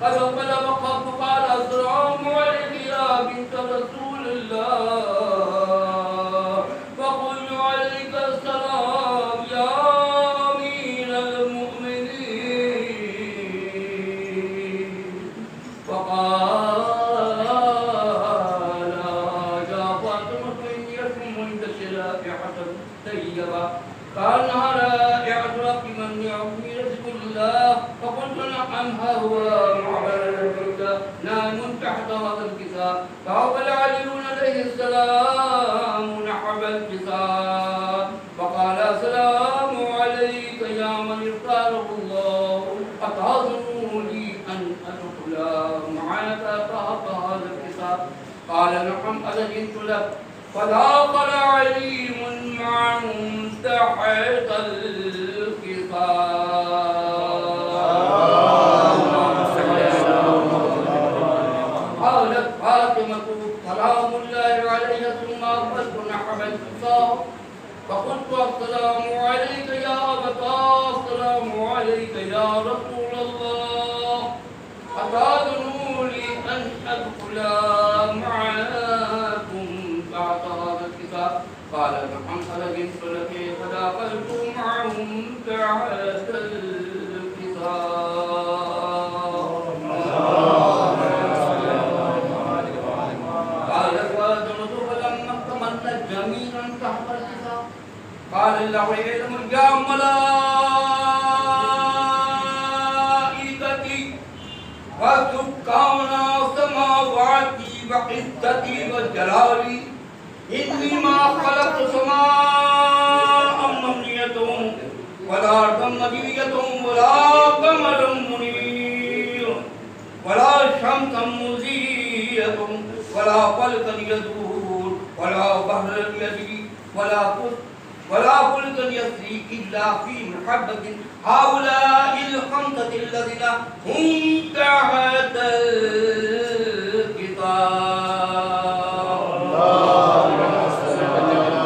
قد بلغ فقال السلام عليك يا بنت رسول الله فقلت عليك السلام يا أمير المؤمنين فقال يا فاطمة إني أشم عندك رائحة طيبة كأنها رائحة رقم النعم رزق الله فقلت نعم ها هو نام تحت هذا الكساء فأقبل علي عليه السلام نحو الكساء فقال السلام عليك يا من اختاره الله أتأذن لي أن أدخل معك تحت هذا الكساء قال نعم أذنت لك فدخل علي معهم تحت الكساء. قالت فاطمة سلام الله عليها ثم أقبلت نحو الكساء فقلت السلام عليك يا أبتاه السلام عليك يا رسول الله أتأذن لي أن أدخل معكم تحت هذا الكساء قال نعم أذنت لك فدخلت معهم تحت الكساء. جميعا تحت الكساء قال الله علم يا ملائكتي وسكان السماوات وعزتي وجلالي إني ما خلقت سماء مبنية ولا أرضا مبنية ولا قمرا منير ولا شمسا مضيئة ولا فلكا يدور ولا بحرا يجري ولا فلكا يسري إلا في محبة هؤلاء الخمسة الذين هم تحت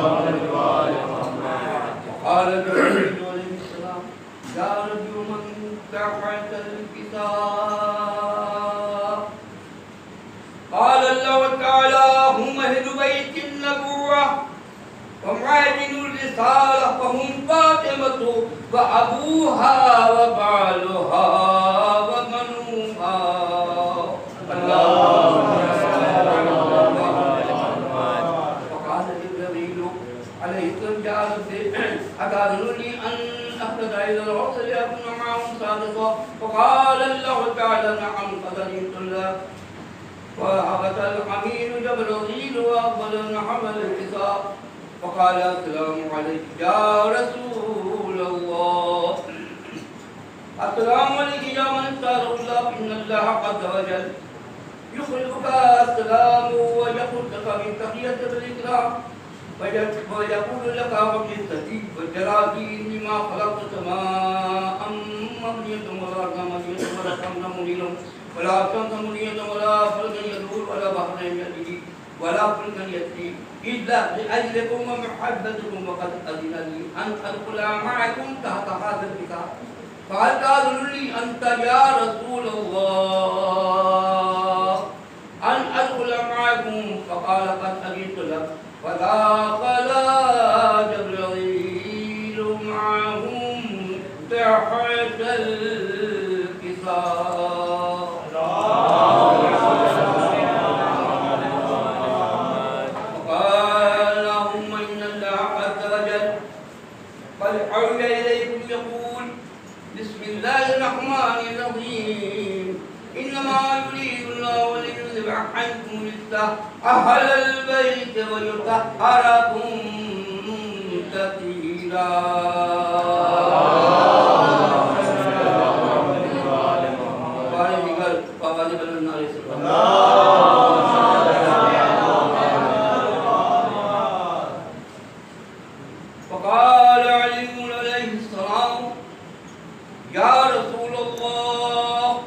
الكتاب. قال جبريل عليه السلام يا رجل من تحت الكتاب قال الله تعالى هم أهل بيت النبوة ومعادن الرسالة فهم فاطمة وأبوها وبعلها وبنوها. وقال جبريل عليه السلام يا ربي أتأذن لي أن أخرج إلى الأرض لأكون معهم سادسا فقال الله تعالى نعم أذنت لك وهبط الأمين جبريل وأقبل نحو الكساء فقال السلام عليك يا رسول الله السلام عليك يا من اختاره الله إن الله عز وجل يخلقك السلام ويخلقك من تحية الإكرام ويقول لك وبعزتي وجلالي إني ما خلقت سماء مبنية ولا أرضا مبنية ولا شمسا منيرا ولا شمس منية ولا فلكا يدور ولا بحرا يجري ولا فلكا يسري إلا لأجلكم ومحبتكم وقد أذن لي أن أدخل معكم تحت هذا الكتاب فهل تأذن لي أنت يا رسول الله أن أدخل معكم فقال قد أذنت لك فدخل جبريل معهم تحت الكساء. وقال اللهم إن الله عز وجل قد أوحى إليكم يقول بسم الله الرحمن الرحيم إنما يريد الله ليذهب عنكم الرجس أهل البيت ويطهركم تطهيرا. فقال علي عليه السلام يا رسول الله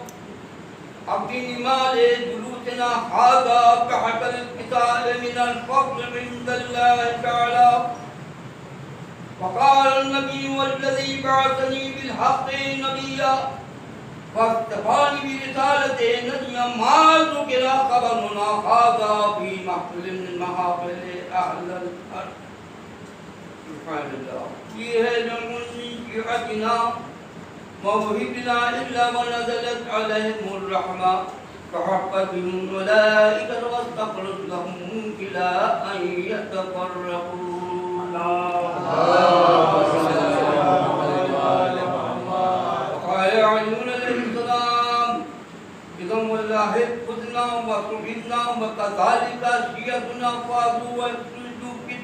أبدني ما لجلوسنا هذا تحت الكتاب من الفضل عند الله تعالى. فقال النبي والذي بعثني بالحق نبيا واستفاني برسالة نجم ما ذكر خبرنا هذا في محفل من محافل أهل الأرض. سبحان الله. فيه جمع من شيعتنا موهبنا إلا ونزلت عليهم الرحمة فحقت بهم الملائكة واستقرت لهم إلى أن يتفرقوا. وقال علي عليه السلام إذا والله خذنا وصحبنا وكذلك شيعتنا فاضوا وسجدوا في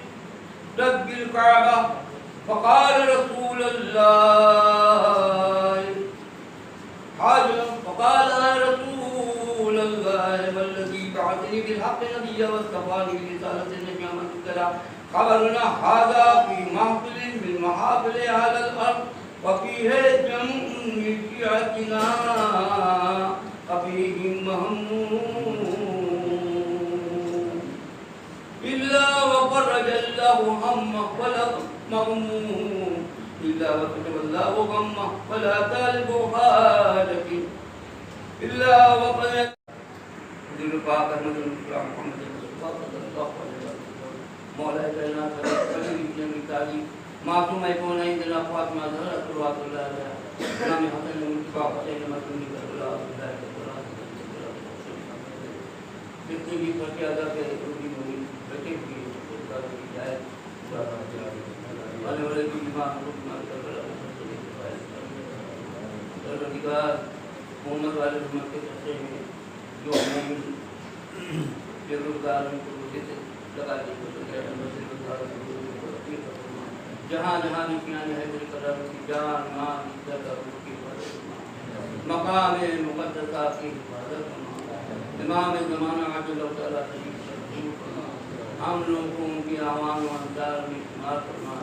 رب الكعبة. فقال رسول الله والذي بعثني بالحق نبيا واصطفاني برسالة نبيا من ذكر خبرنا هذا في محفل من محافل على الأرض وفيه جمع من شيعتنا وفيهم مهموم إلا وفرج الله همه ولا مغموم إلا وكتب الله غمه ولا طالب حاجة إلا وقد دل پاک احمد محمد رسول اللہ صلی اللہ علیہ وسلم مولا کائنات کبیر جمی تعلیم معصوم کونین جناب فاطمہ زہرا صلوات اللہ علیہا امام حسن مصطفیٰ حسین مدنی کربلا اللہ جتنی بھی فرقے ادا کرے اردی مولی بیٹھے کی خوددار کی جائے والے والے کی امام رکمان کربلا پروردگار محمد والے محمد کے سچے ہیں جو مومن بیروزگاروں کو روزے سے لگا دے جہاں جہاں نشیان ہے میری قدر کی جان مال عزت اور روح کی حفاظت مقام مقدسہ کی حفاظت امام زمانہ عبد اللہ تعالیٰ تشریف ہم لوگوں کی اعوان و انصار میں شمار فرما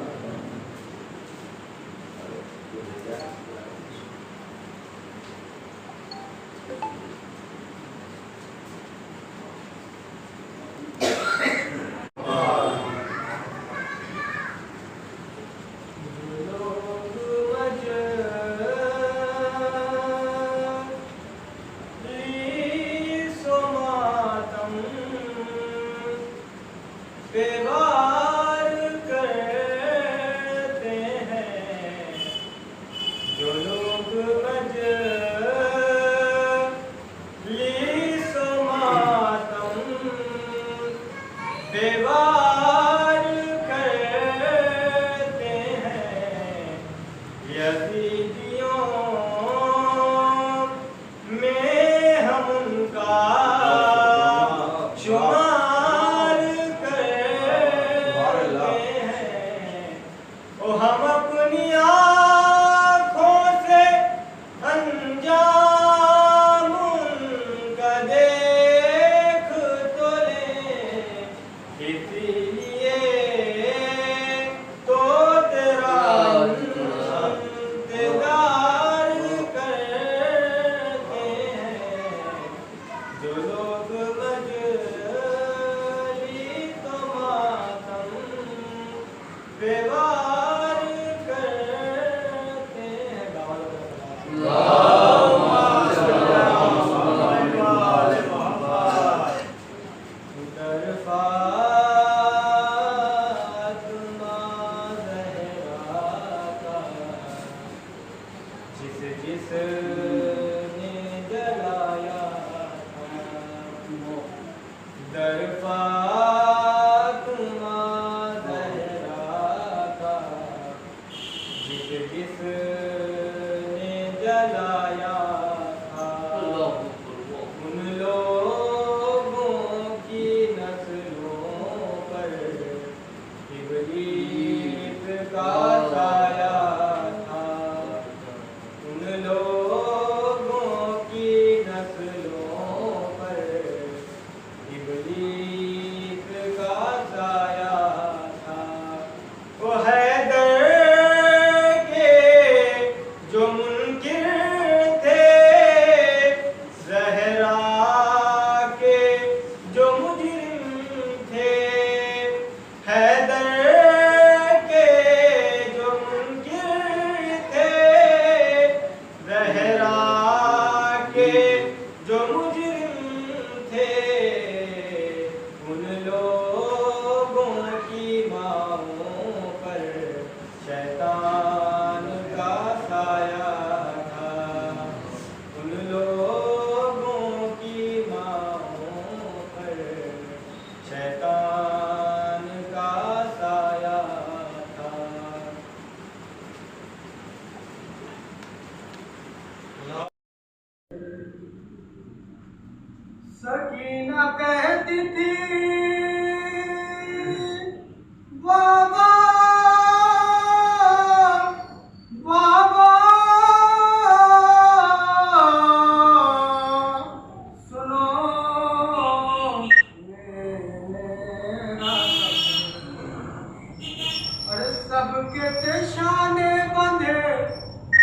کے تشانے بندھے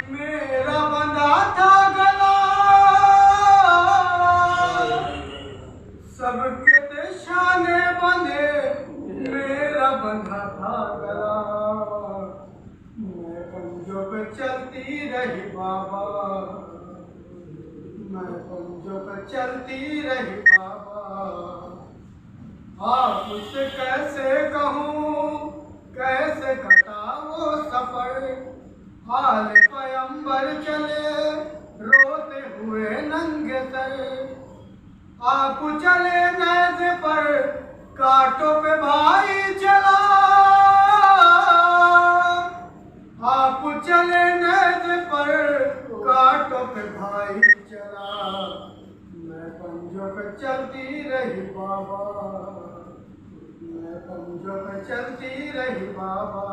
میرا بندھا تھا گلا، سب کے تشانے بندھے میرا بندھا تھا گلا، میں پنجوں پہ چلتی رہی بابا، میں پنجوں پہ چلتی رہی بابا، آپ سے کیسے کہوں کیسے کٹا وہ سفر، حال پیمبر چلے روتے ہوئے ننگے سر، آپ چلے نیزے پر کانٹوں پہ بھائی چلا، آپ چلے نیزے پر کانٹوں پہ بھائی چلا، میں پنجوں پہ چلتی رہی بابا، میں پنجوں پہ چلتی رہی بابا،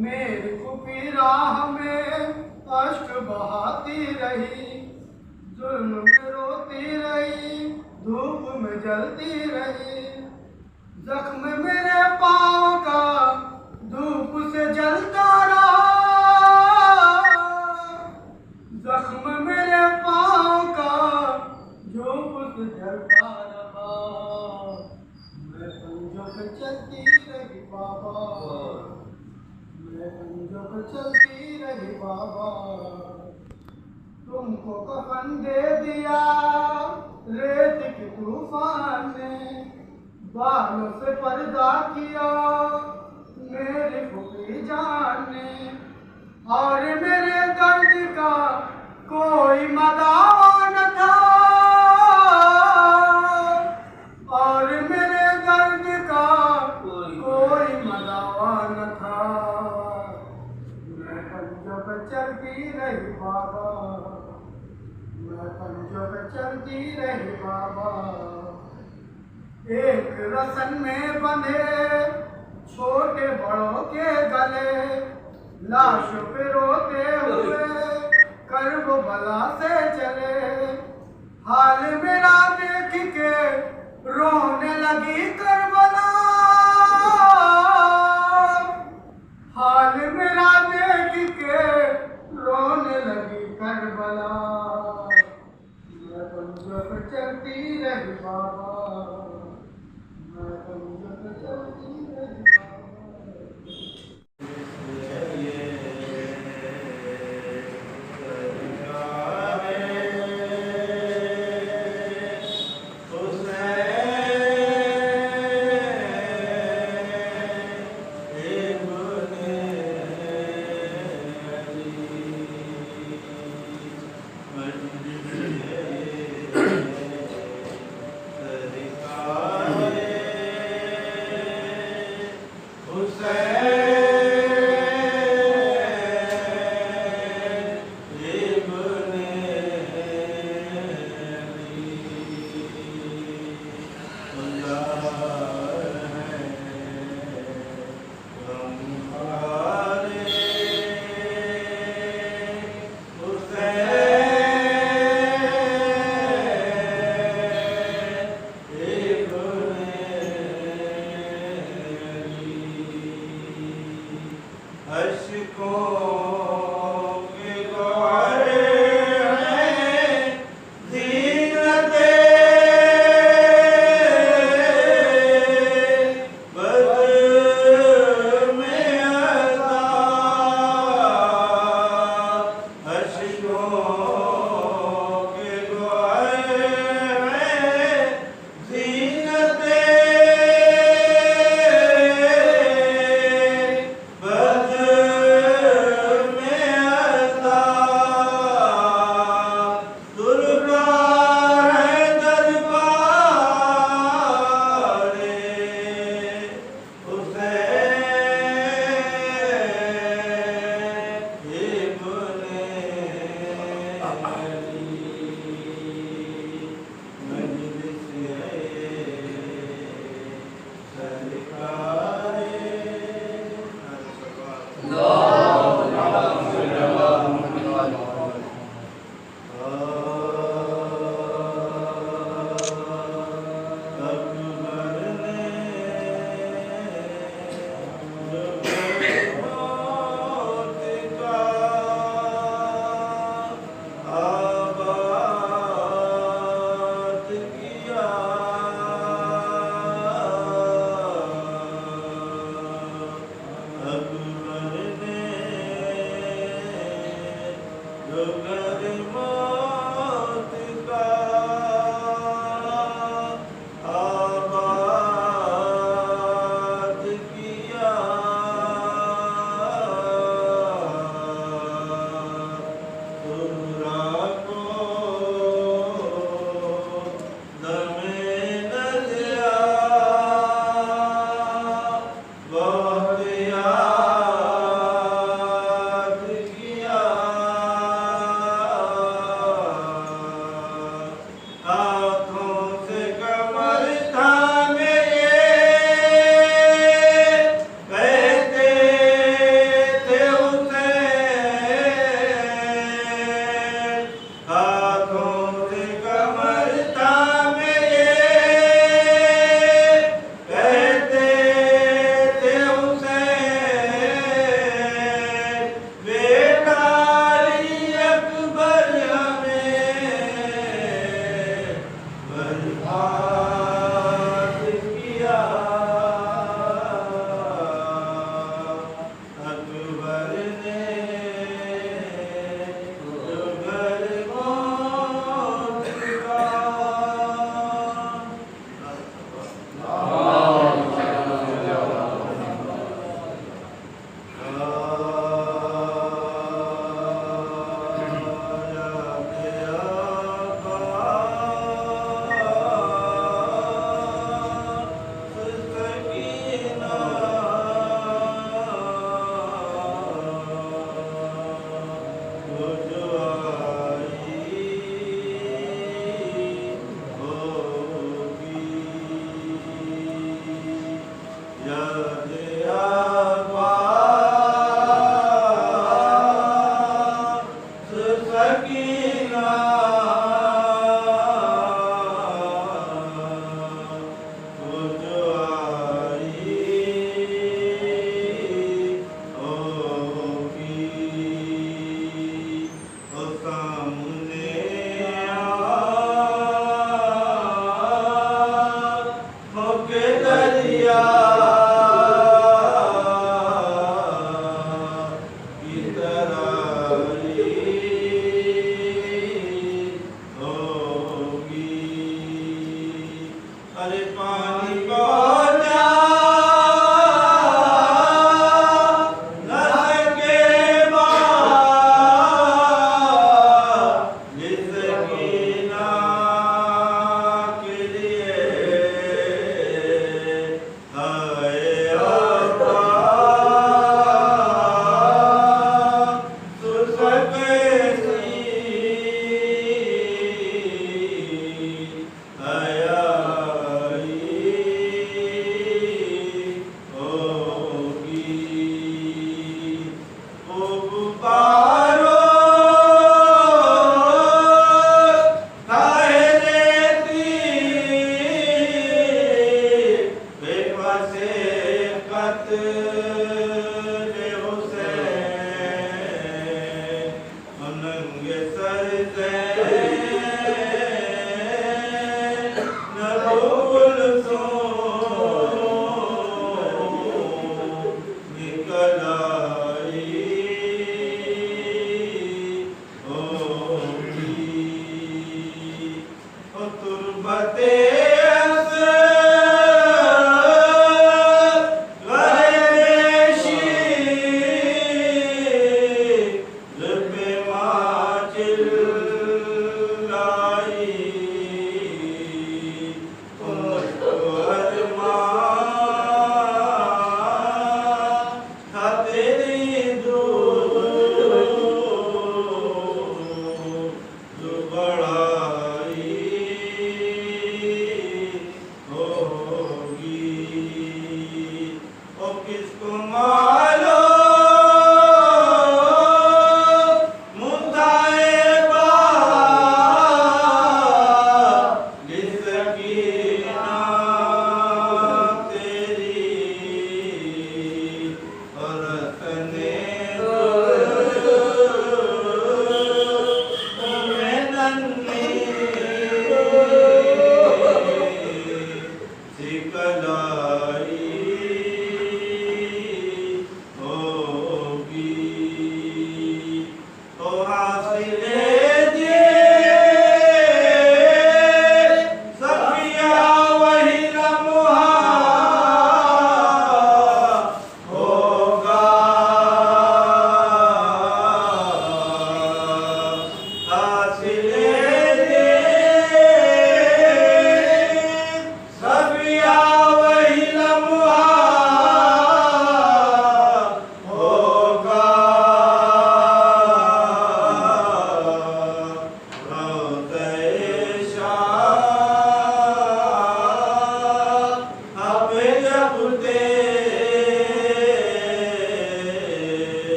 میری پھوپھی راہ میں اشک بہاتی رہی، ظلم میں روتی رہی، دھوپ میں جلتی رہی، زخم میرے پاؤں کا دھوپ سے جلتا رہا، زخم میرے پاؤں کا دھوپ سے جلتا رہا، میں پنجوں پہ چلتی رہی بابا، میں پنجوں پہ چلتی رہی بابا، تم کو کفن دے دیا ریت کے طوفان نے، بالوں سے پردہ کیا میری پھوپھی جان نے، اور میرے درد کا کوئی مداوا نہ تھا، اور میرے درد کا کوئی مداوا نہ تھا، میں پنجوں پہ چلتی رہی بابا، میں پنجوں پہ چلتی رہی بابا، ایک رسن میں بندھے چھوٹے بڑوں کے گلے، لاشوں پہ روتے ہوئے کرب بلا سے چلے، حال میرا دیکھ کے رونے لگی کربلا، حال میرا دیکھ کے رونے لگی کربلا، میں پنجوں پہ چلتی رہی بابا، میں پنجوں پہ چلتی رہی بابا۔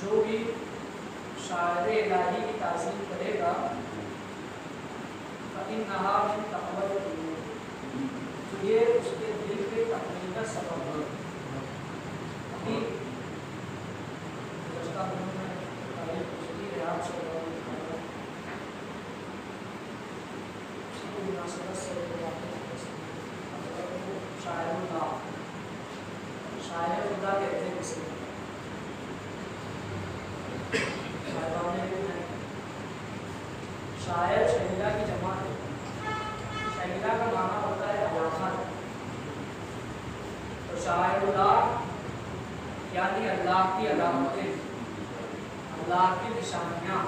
جو بھی شاعر الہی کی تعظیم کرے گا فإنہا من تقوی القلوب، تو یہ اس کے دل کے تقوی کا سبب ہے۔ ابھی گزشتہ دنوں میں تعریف گزری ہے آپ سے اس کی مناسبت سے شاعر اللہ، شاعر خدا کہتے ہیں کسی شاعر شہیدہ کی جماعت ہے۔ شہیدہ کا معنی ہوتا ہے علاقہ، تو شاعر اللہ یعنی اللہ کی علامتیں، اللہ کی نشانیاں۔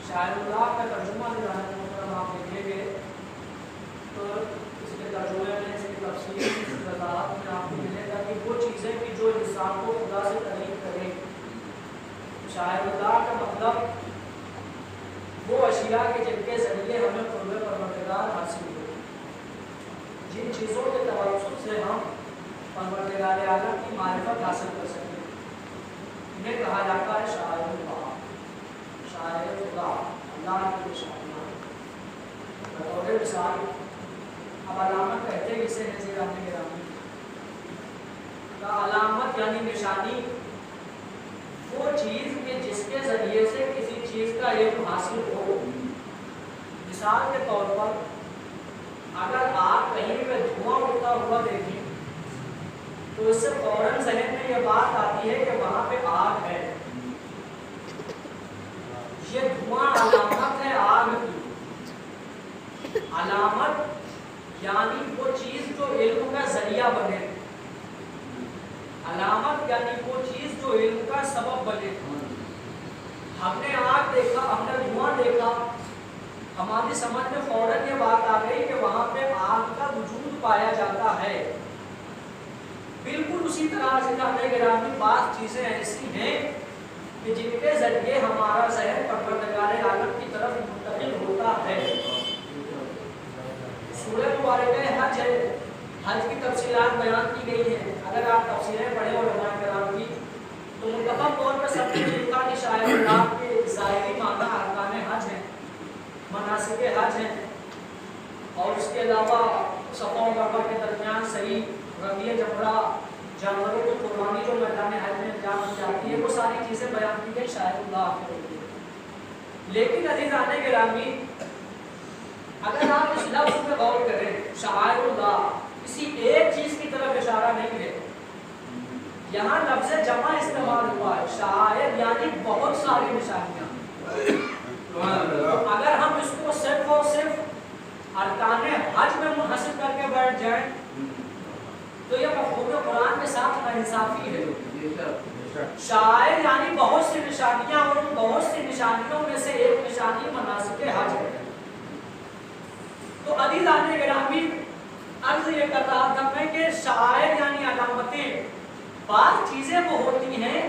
شاعر اللہ کا ترجمہ محترم آپ دیکھیں گے تو اس کے ترجمے میں، اس کی تفصیل، اس کی وضاحت میں آپ کو ملے گا کہ وہ چیزیں کہ جو انسان کو خدا سے قریب کرے۔ شاعر اللہ کا مطلب وہ اشیاء کے جن کے ذریعے ہمیں قرب پروردگار حاصل ہو، جن چیزوں کے توسط سے ہم پروردگار عالم کی معرفت حاصل کر سکیں، انہیں کہا جاتا ہے شاعر اللہ، شاعر خدا، اللہ کی نشانیاں۔ بطور مثال اب علامت کہتے ہیں اسے ہیں زیرام گرامی کا علامت یعنی نشانی وہ چیز کہ جس کے ذریعے سے کسی چیز کا علم حاصل ہو۔ مثال کے طور پر ذہن میں یہ بات آتی ہے کہ وہاں پہ آگ ہے، یہ دھواں علامت ہے آگ کی، علامت یعنی وہ چیز جو علم کا ذریعہ بنے، علامت یعنی وہ چیز جو علم کا سبب بنے۔ ہم نے آگ دیکھا، ہم نے دھواں دیکھا، ہماری سمجھ میں فوراً یہ بات آ گئی کہ وہاں پہ آگ کا وجود پایا جاتا ہے۔ بالکل اسی طرح سے جانے گرامی بعض چیزیں ایسی ہیں کہ جن کے ذریعے ہمارا ذہن پروردگار عالم کی طرف منتقل ہوتا ہے۔ سورہ مبارکہ حج ہے، حج کی تفصیلات بیان کی گئی ہیں، اگر آپ تفصیلیں پڑھیں علماء کرام کی تو منتخب طور پر سب نے لکھا کہ شاید اللہ کے ظاہری معنی ارکان حج ہیں، مناسک حج ہیں، اور اس کے علاوہ صفا و مروہ کے درمیان صحیح رمی جمرہ، جانوروں کی قربانی جو میدان حج میں انجام دی جاتی ہے، وہ ساری چیزیں بیان کی گئی شاید اللہ کے لیے۔ لیکن عزیزان گرامی، اگر آپ اس لفظ میں غور کریں، شعائر اللہ کسی ایک چیز کی طرف اشارہ نہیں ہے، یہاں لفظ جمع استعمال ہوا ہے، شعائر یعنی بہت ساری نشانیاں۔ اگر ہم اس کو صرف اور صرف ارکان حج میں منحصر کر کے بیٹھ جائیں تو یہ مفہوم قرآن کے ساتھ ناانصافی ہے۔ شاعر یعنی بہت سی نشانیاں، اور ان بہت سی نشانیوں میں سے ایک نشانی مناسک حج ہے۔ تو عزیزان گرامی، عرض یہ کر رہا تھا میں کہ شاعر یعنی علامتیں بعض چیزیں وہ ہوتی ہیں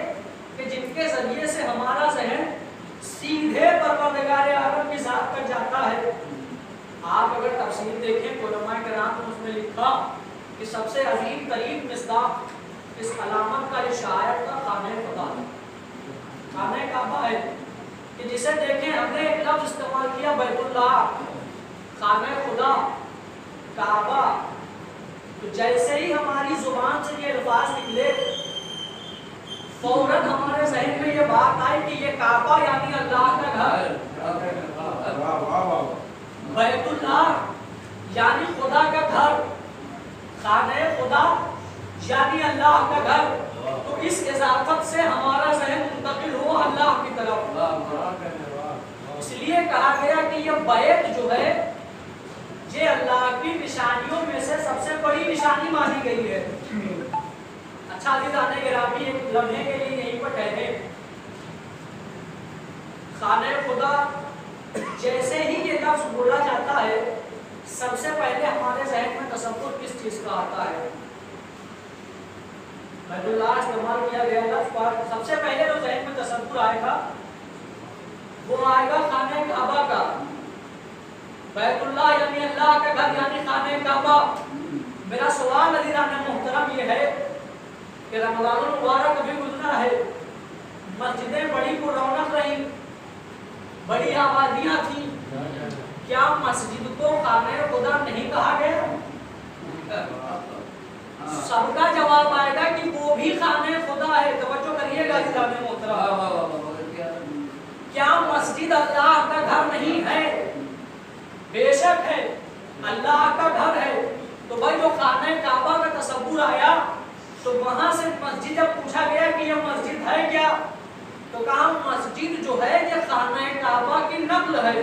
کہ جن کے ذریعے سے ہمارا ذہن سیدھے پروردگار عالم کی ذات پر جاتا ہے۔ آپ اگر تفسیر دیکھیں علماء کرام نے اس میں لکھا کہ سب سے عظیم ترین مصداق اس علامت کا اشارہ کا خانہ خدا ہے، خانہ کعبہ ہے، کہ جسے دیکھیں ہم نے ایک لفظ استعمال کیا بیت اللہ، خانہ خدا، کعبہ، تو جیسے ہی ہماری زبان سے یہ الفاظ نکلے فوراً ہمارے ذہن میں یہ بات آئی کہ یہ کعبہ یعنی اللہ کا گھر، بیت اللہ یعنی خدا کا گھر، خانہ خدا یعنی اللہ کا گھر۔ تو اس اضافت سے ہمارا ذہن منتقل ہوا اللہ کی طرف۔ اس لیے کہا گیا کہ یہ بیت جو ہے یہ اللہ کی نشانیوں میں سے سب سے بڑی نشانی مانی گئی ہے۔ اچھا عزیزان گرامی، ایک لمحے کے لیے یہیں پر ٹھہرے۔ خانہ خدا جیسے ہی یہ لفظ بولا جاتا ہے سب سے پہلے ہمارے ذہن میں تصور کس چیز کا آتا ہے؟ بیت اللہ استعمال کیا گیا لفظ پر سب سے پہلے جو ذہن میں تصور آئے گا وہ آئے گا خانہ کعبہ کا۔ بیت اللہ یعنی اللہ کا گھر یعنی خانہ کعبہ۔ میرا سوال عزیزان محترم یہ ہے کہ رمضان المبارک ابھی گزرا ہے، مسجدیں بڑی پررونق رہی، بڑی آبادیاں تھیں، کیا مسجد کو خانہ خدا نہیں کہا گیا؟ سب کا جواب آئے گا کہ وہ بھی خانہ خدا ہے۔ توجہ کریے گا عزیزان محترم، کیا مسجد اللہ کا گھر نہیں ہے؟ بے شک ہے، اللہ کا گھر ہے۔ تو بھائی جو خانہ کعبہ کا تصور آیا تو وہاں سے مسجد جب پوچھا گیا کہ یہ مسجد ہے کیا، تو کہا مسجد جو ہے یہ خانہ کعبہ کی نقل ہے۔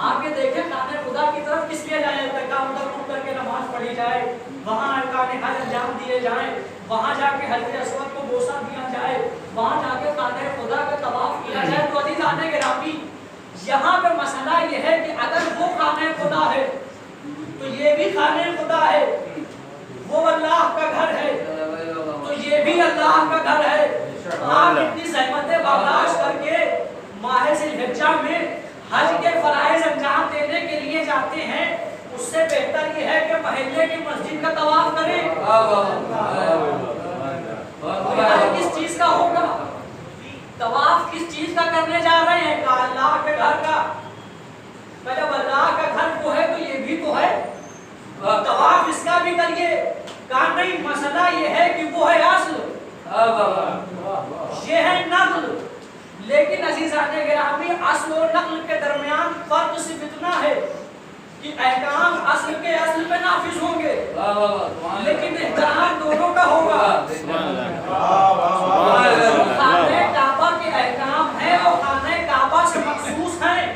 آپ یہ دیکھیں خانہ خدا کی طرف کس لیے جائے جاتا ہے؟ کہاں ادھر رک کر کے نماز پڑھی جائے، وہاں ارکان حج انجام دیے جائیں، وہاں جا کے حجر اسود کو بوسہ دیا جائے، وہاں جا کے خانہ خدا کا طواف کیا جائے۔ تو عزیزان گرامی، یہاں پہ مسئلہ یہ ہے کہ اگر وہ خانہ خدا ہے تو یہ بھی خانہ خدا ہے، وہ اللہ کا گھر ہے تو یہ بھی اللہ کا گھر ہے۔ آپ اتنی زحمتیں برداشت کر کے ماہ ذی الحجہ میں حج کے فرائض انجام دینے کے لیے جاتے ہیں، اس سے بہتر یہ ہے کہ محلے کی مسجد کا طواف کریں۔ حج کس چیز کا ہوگا؟ طواف کس چیز کا کرنے جا رہے ہیں؟ کہ اللہ کے گھر کا۔ جب اللہ کا گھر وہ ہے تو یہ بھی تو ہے، طواف اس کا بھی کریے۔ کہا نہیں، مسئلہ یہ ہے کہ وہ ہے اصل، یہ ہے نقل۔ لیکن عزیزان گرامی، اصل و نقل کے درمیان فرق صرف اتنا ہے کہ احکام اصل کے اصل میں نافذ ہوں گے لیکن احترام دونوں کا ہوگا. خانہ کعبہ کے احکام ہیں وہ خانہ کعبہ سے مخصوص ہیں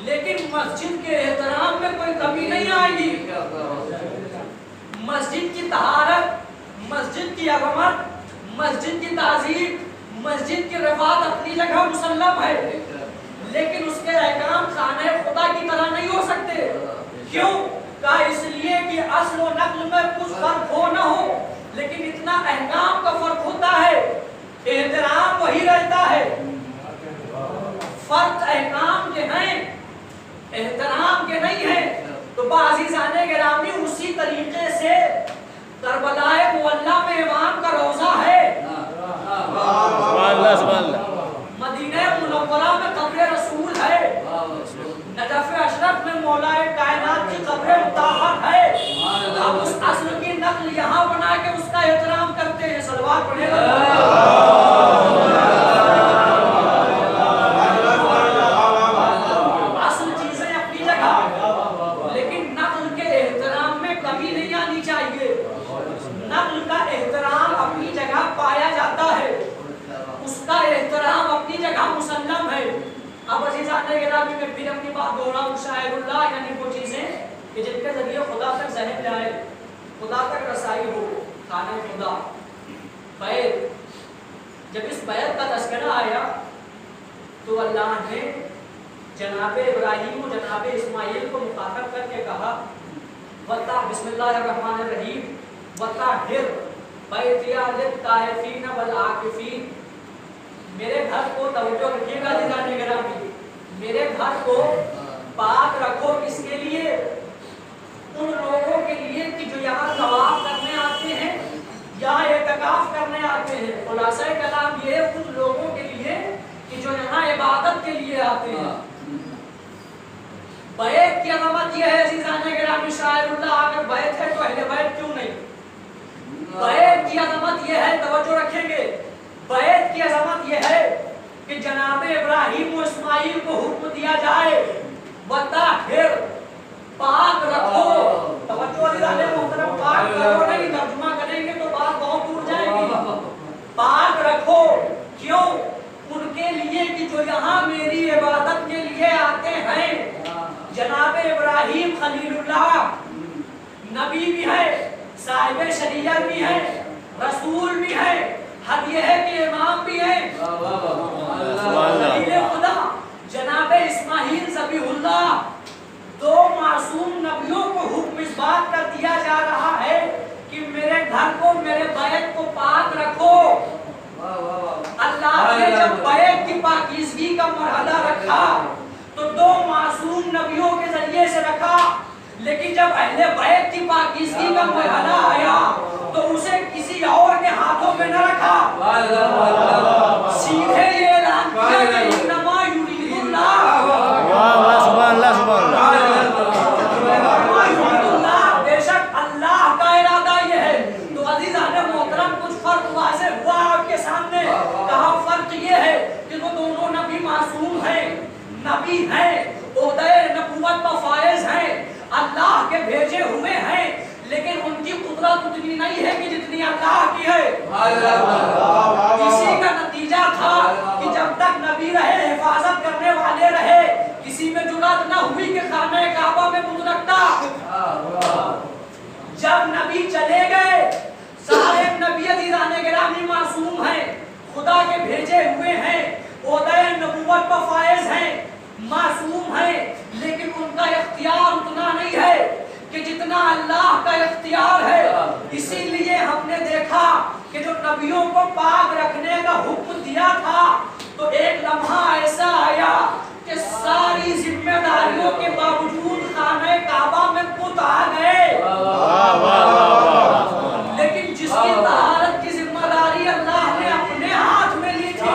لیکن مسجد کے احترام میں کوئی کمی نہیں آئے گی. مسجد کی طہارت، مسجد کی عظمت، مسجد کی تعظیم، مسجد کی رفعت اپنی جگہ مسلم ہے لیکن اس کے احکام خانہ خدا کی طرح نہیں ہو سکتے. کیوں؟ کہا اس لیے کہ اصل و نقل میں کچھ فرق ہو نہ ہو لیکن اتنا احکام کا فرق ہوتا ہے، احترام وہی رہتا ہے. فرق احکام کے ہیں، احترام کے نہیں ہیں. تو عزیزان گرامی اسی طریقے سے کربلا معلیٰ میں امام کا روضہ ہے، مدینہ منورہ میں قبر رسول ہے، نجف اشرف میں مولا کائنات کی قبر مطہر ہے. اب اس اصل کی نقل یہاں بنا کے اس کا احترام کرتے ہیں. صلوات پڑھے اصل چیزیں اپنی جگہ لیکن نقل کے احترام میں کمی نہیں آنی چاہیے. نقل کا احترام اپنی جگہ پایا جاتا ہے، اس کا احترام اپنی جگہ مسلم ہے. اب عزیزان گرامی میں پھر اپنی بات دہراؤں. شاعر اللہ یعنی وہ چیزیں کہ جن کے ذریعے خدا تک ذہن جائے، خدا تک رسائی ہو. خانہ خدا، بیت. جب اس بیت کا تذکرہ آیا تو اللہ نے جناب ابراہیم و جناب اسماعیل کو مخاطب کر کے کہا وَطَّعْ بسم اللہ الرحمن الرحیم وَطَّعْ بَيْتِيَ لِلطَّائِفِينَ وَالْعَاكِفِينَ. میرے گھر کو توجہ رکھیے گا عزیزان گرامی، میرے گھر کو پاک رکھو. کس کے لیے؟ ان لوگوں کے لیے کہ جو یہاں طواف کرنے آتے ہیں یا اعتکاف کرنے آتے ہیں. خلاصہ کلام یہ ہے ان لوگوں کے لیے کہ جو یہاں عبادت کے لیے آتے ہیں. بیت کی عظمت یہ ہے عزیزان گرامی، شاعر اللہ اگر بیت ہے تو اہل بیت کیوں نہیں؟ بیت کی عظمت یہ ہے، توجہ رکھیں گے، بیت کی عظمت یہ ہے کہ جناب ابراہیم و اسماعیل کو حکم دیا جائے وَطَّہِرْ پاک رکھو. توجہ عزیزان محترم، پاک کرو نہیں، ترجمہ کریں گے تو بات بہت دور جائے گی. پاک رکھو. کیوں؟ ان کے لیے کہ جو یہاں میری عبادت کے لیے آتے ہیں. جناب ابراہیم خلیل اللہ نبی بھی ہے، صاحب شریعت بھی ہے، رسول بھی ہے، حد یہ ہے کہ امام بھی ہے. خلیل خدا جناب اسماعیل ذبیح اللہ، دو معصوم نبیوں کو حکم اس بات کا دیا جا رہا ہے کہ میرے گھر کو، میرے بیت کو پاک رکھو. اللہ نے جب بیت کی پاکیزگی کا مرحلہ رکھا تو دو معصوم نبیوں کے ذریعے سے رکھا لیکن جب اہل بیت کی پاکیزگی کا مرحلہ آیا تو اسے کسی اور کے ہاتھوں میں نہ رکھا. سیدھے یہ اعلان کیا کہ انما یرید اللہ، بے شک اللہ کا ارادہ یہ ہے. تو عزیزان محترم کچھ فرق واضح ہوا آپ کے سامنے. کہا فرق یہ ہے کہ وہ دونوں نبی معصوم ہیں، نبی ہیں، عہدہ نبوت پر فائز ہیں، اللہ کے بھیجے ہوئے ہیں لیکن ان کی قدرت اتنی نہیں ہے کہ جتنی اللہ کی ہے. اسی کا نتیجہ تھا کہ جب تک نبی رہے، حفاظت کرنے والے رہے، کسی میں جرات نہ ہوئی کہ خانہ کعبہ میں بت رکھتا. جب نبی چلے گئے، سارے نبی عزیزان گرامی معصوم ہیں، خدا کے بھیجے ہوئے ہیں، عہدہ نبوت پر فائز ہیں، معصوم ہیں لیکن ان کا اختیار اتنا نہیں ہے کہ جتنا اللہ کا اختیار ہے. اسی لیے ہم نے دیکھا کہ جو نبیوں کو پاک رکھنے کا حکم دیا تھا تو ایک لمحہ ایسا آیا کہ ساری ذمہ داریوں کے باوجود خانہ کعبہ میں بت آ گئے لیکن جس کی طہارت کی ذمہ داری اللہ نے اپنے ہاتھ میں لی تھی.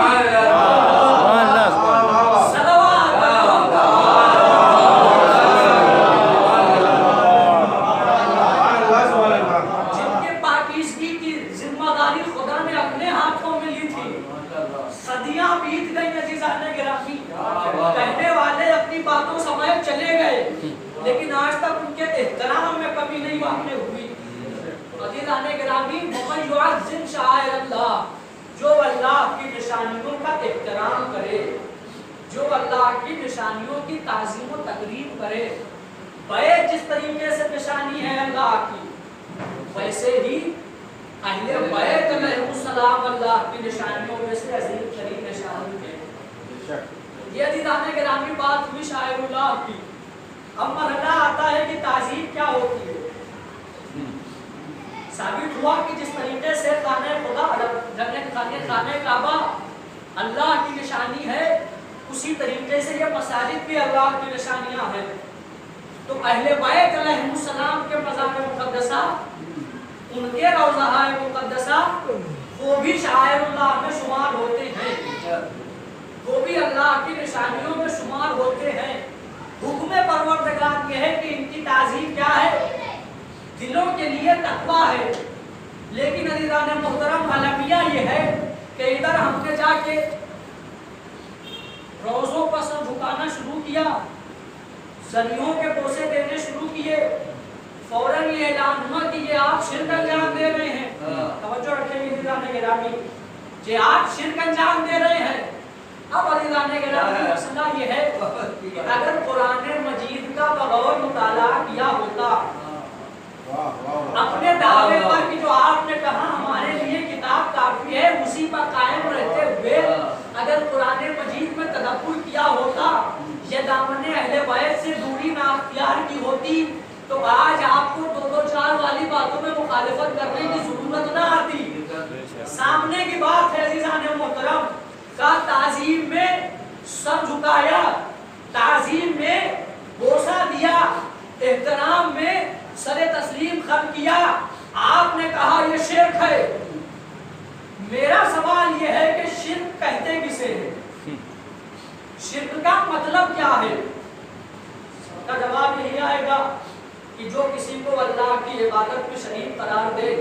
صدیاں بیت گئی عزیزان گرامی، کہنے والے اپنی باتوں لیکن آج تک ان کے احترام میں کمی نہیں واقع ہوئی. عزیزان گرامی، وَمَن يُعَظِّمْ شَعَائِرَ اللَّهِ، جو اللہ کی نشانیوں کا احترام کرے، جو اللہ کی نشانیوں کی تعظیم و تقریب کرے. بیعت جس طریقے سے نشانی ہے اللہ کی، ویسے ہی اہل بیت علیہ السلام اللہ کی نشانیوں میں سے عظیم ترین نشانی ہے. یہ عزیزان گرامی بات ہوئی شاعر اللہ کی. اب مرحلہ آتا ہے کہ تعظیم کیا ہوتی ہے. ثابت ہوا کہ جس طریقے سے خانہ خدا خانہ کعبہ اللہ کی نشانی ہے، اسی طریقے سے یہ مساجد بھی اللہ کی نشانیاں ہیں. تو اہل بیت علیہ السلام کے مزار مقدسہ، ان کے روضہ مقدسہ، وہ بھی شعائر اللہ میں شمار ہوتے ہیں، وہ بھی اللہ کی نشانیوں میں شمار ہوتے ہیں. حکم پروردگار یہ ہے کہ ان کی تعظیم کیا ہے؟ دلوں کے لیے تقویٰ ہے. لیکن عزیزان محترم، المیہ یہ ہے کہ ادھر ہم نے جا کے روزوں پر سر جھکانا شروع کیا، زنیوں کے بوسے دینے شروع کیے، فوراً یہ اعلان ہوا کہ یہ آپ شرک انجام دے رہے ہیں. توجہ رکھیں گے عزیزان گرامی، یہ آپ شرک انجام دے رہے ہیں. اب عزیزان گرامی مسئلہ یہ ہے کہ اگر قرآن مجید کا بغور مطالعہ کیا ہوتا، اپنے دعوے پر کہ جو آپ نے کہا ہمارے لیے کتاب کافی ہے، اسی پر قائم رہتے ہوئے اگر قرآن مجید میں تدبر کیا ہوتا، یہ دامن اہل بیت سے دوری نہ اختیار کی ہوتی، تو آج آپ کو دو چار والی باتوں میں مخالفت کرنے کی ضرورت نہ آتی. سامنے کی بات ہے عزیزان محترم، کا تعظیم میں سر جھکایا، تعظیم میں بوسہ دیا، احترام میں سر تسلیم خم کیا. آپ نے کہا یہ شرک ہے. میرا سوال یہ ہے کہ شرک کہتے کسے ہیں؟ شرک کا مطلب کیا ہے؟ اس کا جواب یہی آئے گا کہ جو کسی کو اللہ کی عبادت میں شریک قرار دے،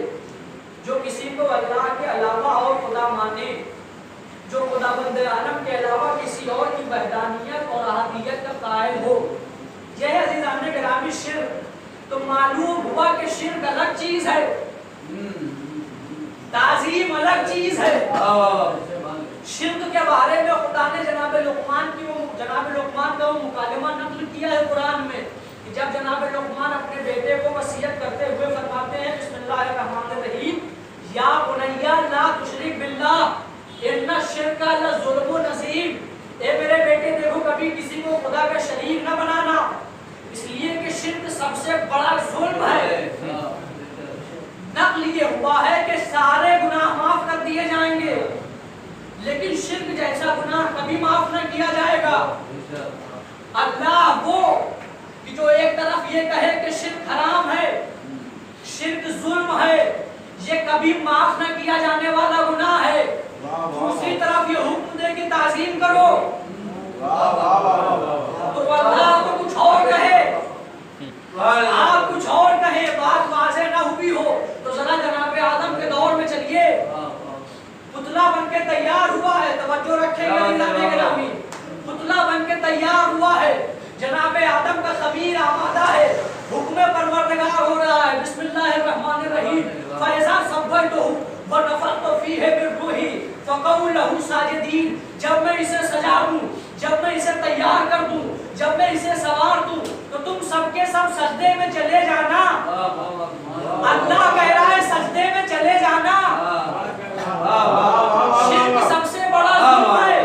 جو کسی کو اللہ کے علاوہ اور خدا مانے، جو خدا بند عالم کے علاوہ کسی اور کی وحدانیت اور احدیت کا قائل ہو، یہ عزیزان گرامی شرک. تو معلوم ہوا کہ شرک الگ چیز ہے، تعظیم الگ چیز ہے. شرک کے بارے میں خدا نے جناب لقمان کا وہ مکالمہ نقل کیا ہے قرآن میں، کہ جب جناب لقمان اپنے بیٹے کو وصیت کرتے ہوئے فرماتے ہیں بسم اللہ الرحمن الرحیم، یا بنی لا تشرک باللہ ان الشرک لظلم عظیم. اے میرے بیٹے دیکھو کبھی کسی کو خدا کا شریک نہ بنانا، اس لیے کہ شرک سب سے بڑا ظلم ہے. نقل یہ ہوا ہے کہ سارے گناہ معاف کر دیے جائیں گے، لیکن شرک جیسا گناہ کبھی معاف نہ کیا جائے گا. اللہ وہ کہ جو ایک طرف یہ کہے کہ شرک حرام ہے، شرک ظلم ہے، یہ کبھی معاف نہ کیا جانے والا گناہ ہے، دوسری طرف یہ حکم دے کہ تعظیم کرو. تو اللہ تو کچھ اور کہے، آپ کچھ اور کہیں، بات واضح نہ ہوئی ہو تو ذرا جناب آدم کے دور میں چلیے، پتلا بن کے تیار ہوا ہے. توجہ رکھیں گے، پتلا بن کے تیار ہوا ہے، جناب آدم کا خمیر آمادہ ہے، حکم پروردگار ہو رہا ہے. بسم اللہ الرحمن الرحیم، فَإِذَا سَوَّيْتُهُ وَنَفَخْتُ فِيهِ مِن رُّوحِي فَقَعُوا لَهُ سَاجِدِينَ. جب میں اسے سجا دوں، جب میں اسے تیار کر دوں، جب میں اسے سوار دوں، تو تم سب کے سب سجدے میں چلے جانا. اللہ کہہ رہا ہے سجدے میں چلے جانا. شرک سب سے بڑا ظلم ہے،